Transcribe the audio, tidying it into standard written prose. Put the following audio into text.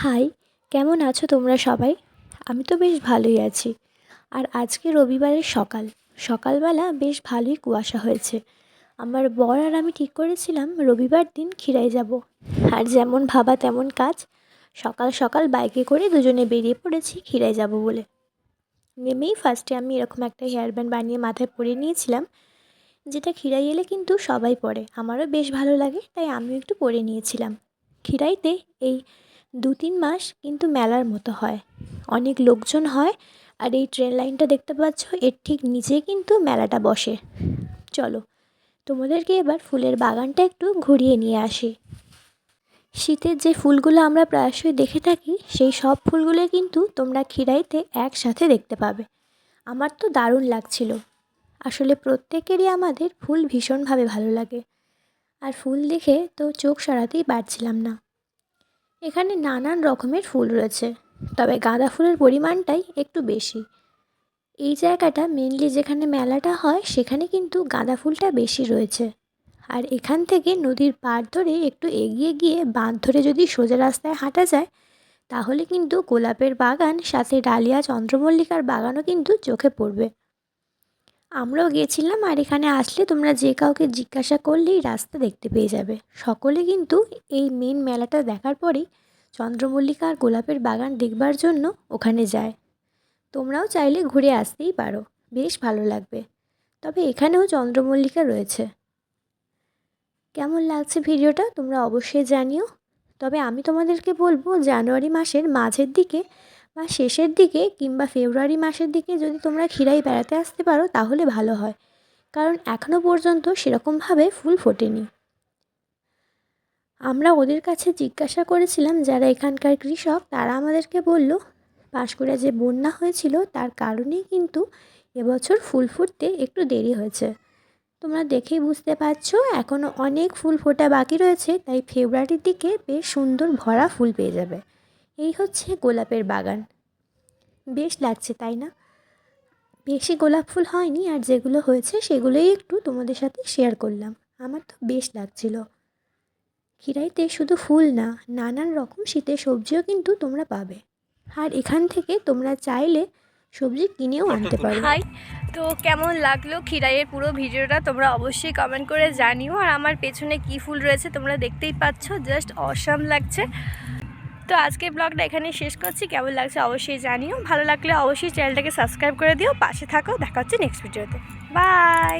High, কেমন আছো তোমরা সবাই? আমি তো বেশ ভালোই আছি। আর আজকে রবিবারের সকালবেলা বেশ ভালোই কুয়াশা হয়েছে। আমার বর আর আমি ঠিক করেছিলাম রবিবার দিন ক্ষীরাই যাব। আর যেমন ভাবা তেমন কাজ, সকাল সকাল বাইকে করে দুজনে বেরিয়ে পড়েছি ক্ষীরাই যাব বলে। নেমেই ফার্স্টে আমি এরকম একটা হেয়ার ব্যান্ড বানিয়ে মাথায় পরে নিয়েছিলাম, যেটা ক্ষীরাই এলে কিন্তু সবাই পরে, আমারও বেশ ভালো লাগে তাই আমিও একটু পরে নিয়েছিলাম। ক্ষীরাইতে এই 2-3 মাস কিন্তু মেলার মতো হয়, অনেক লোকজন হয়। আর এই ট্রেন লাইনটা দেখতে পাচ্ছ, এর ঠিক নিচে কিন্তু মেলাটা বসে। চলো তোমাদেরকে এবার ফুলের বাগানটা একটু ঘুরিয়ে নিয়ে আসি। শীতের যে ফুলগুলো আমরা প্রায়শই দেখে থাকি, সেই সব ফুলগুলো কিন্তু তোমরা ক্ষীরাইতে একসাথে দেখতে পাবে। আমার তো দারুণ লাগছিল। আসলে প্রত্যেকেরই আমাদের ফুল ভীষণভাবে ভালো লাগে, আর ফুল দেখে তো চোখ সরাতেই পারছিলাম না। এখানে নানান রকমের ফুল রয়েছে, তবে গাঁদা ফুলের পরিমাণটাই একটু বেশি। এই জায়গাটা মেনলি যেখানে মেলাটা হয় সেখানে কিন্তু গাঁদা ফুলটা বেশি রয়েছে। আর এখান থেকে নদীর পাড় ধরে একটু এগিয়ে গিয়ে বাঁধ ধরে যদি সোজা রাস্তায় হাঁটা যায়, তাহলে কিন্তু গোলাপের বাগান, সাথে ডালিয়া, চন্দ্রমল্লিকার বাগানও কিন্তু চোখে পড়বে। আমরাও গিয়েছিলাম, আর এখানে আসলে তোমরা যে কাউকে জিজ্ঞাসা করলেই রাস্তা দেখতে পেয়ে যাবে। সকলে কিন্তু এই মেন মেলাটা দেখার পরেই চন্দ্রমল্লিকা আর গোলাপের বাগান দেখবার জন্য ওখানে যায়। তোমরাও চাইলে ঘুরে আসতেই পারো, বেশ ভালো লাগবে। তবে এখানেও চন্দ্রমল্লিকা রয়েছে। কেমন লাগছে ভিডিওটা তোমরা অবশ্যই জানিও। তবে আমি তোমাদেরকে বলবো, জানুয়ারি মাসের মাঝের দিকে বা শেষের দিকে কিংবা ফেব্রুয়ারি মাসের দিকে যদি তোমরা ক্ষীরাই বেড়াতে আসতে পারো তাহলে ভালো হয়, কারণ এখনও পর্যন্ত সেরকমভাবে ফুল ফোটেনি। আমরা ওদের কাছে জিজ্ঞাসা করেছিলাম, যারা এখানকার কৃষক, তারা আমাদেরকে বলল পাঁশকুড়া যে বন্যা হয়েছিল তার কারণেই কিন্তু এবছর ফুল ফুটতে একটু দেরি হয়েছে। তোমরা দেখেই বুঝতে পারছো এখনও অনেক ফুল ফোটা বাকি রয়েছে, তাই ফেব্রুয়ারির দিকে বেশ সুন্দর ভরা ফুল পেয়ে যাবে। এই হচ্ছে গোলাপের বাগান। বেশ লাগছে তাই না? বেশি গোলাপ ফুল হয়নি, আর যেগুলো হয়েছে সেগুলোই একটু তোমাদের সাথে শেয়ার করলাম। আমার তো বেশ লাগছিল। ক্ষীরাইতে শুধু ফুল না, নানান রকম শীতের সবজিও কিন্তু তোমরা পাবে। আর এখান থেকে তোমরা চাইলে সবজি কিনেও আনতে পারো। হাই, তো কেমন লাগলো ক্ষীরাইয়ের পুরো ভিডিওটা তোমরা অবশ্যই কমেন্ট করে জানিও। আর আমার পেছনে কি ফুল রয়েছে তোমরা দেখতেই পাচ্ছ, জাস্ট অসাম লাগছে। তো আজকের ব্লগটা এখানেই শেষ করছি। কেমন লাগছে অবশ্যই জানিও, ভালো লাগলে অবশ্যই চ্যানেলটাকে সাবস্ক্রাইব করে দিও, পাশে থাকো। দেখা হচ্ছে নেক্সট ভিডিওতে। বাই।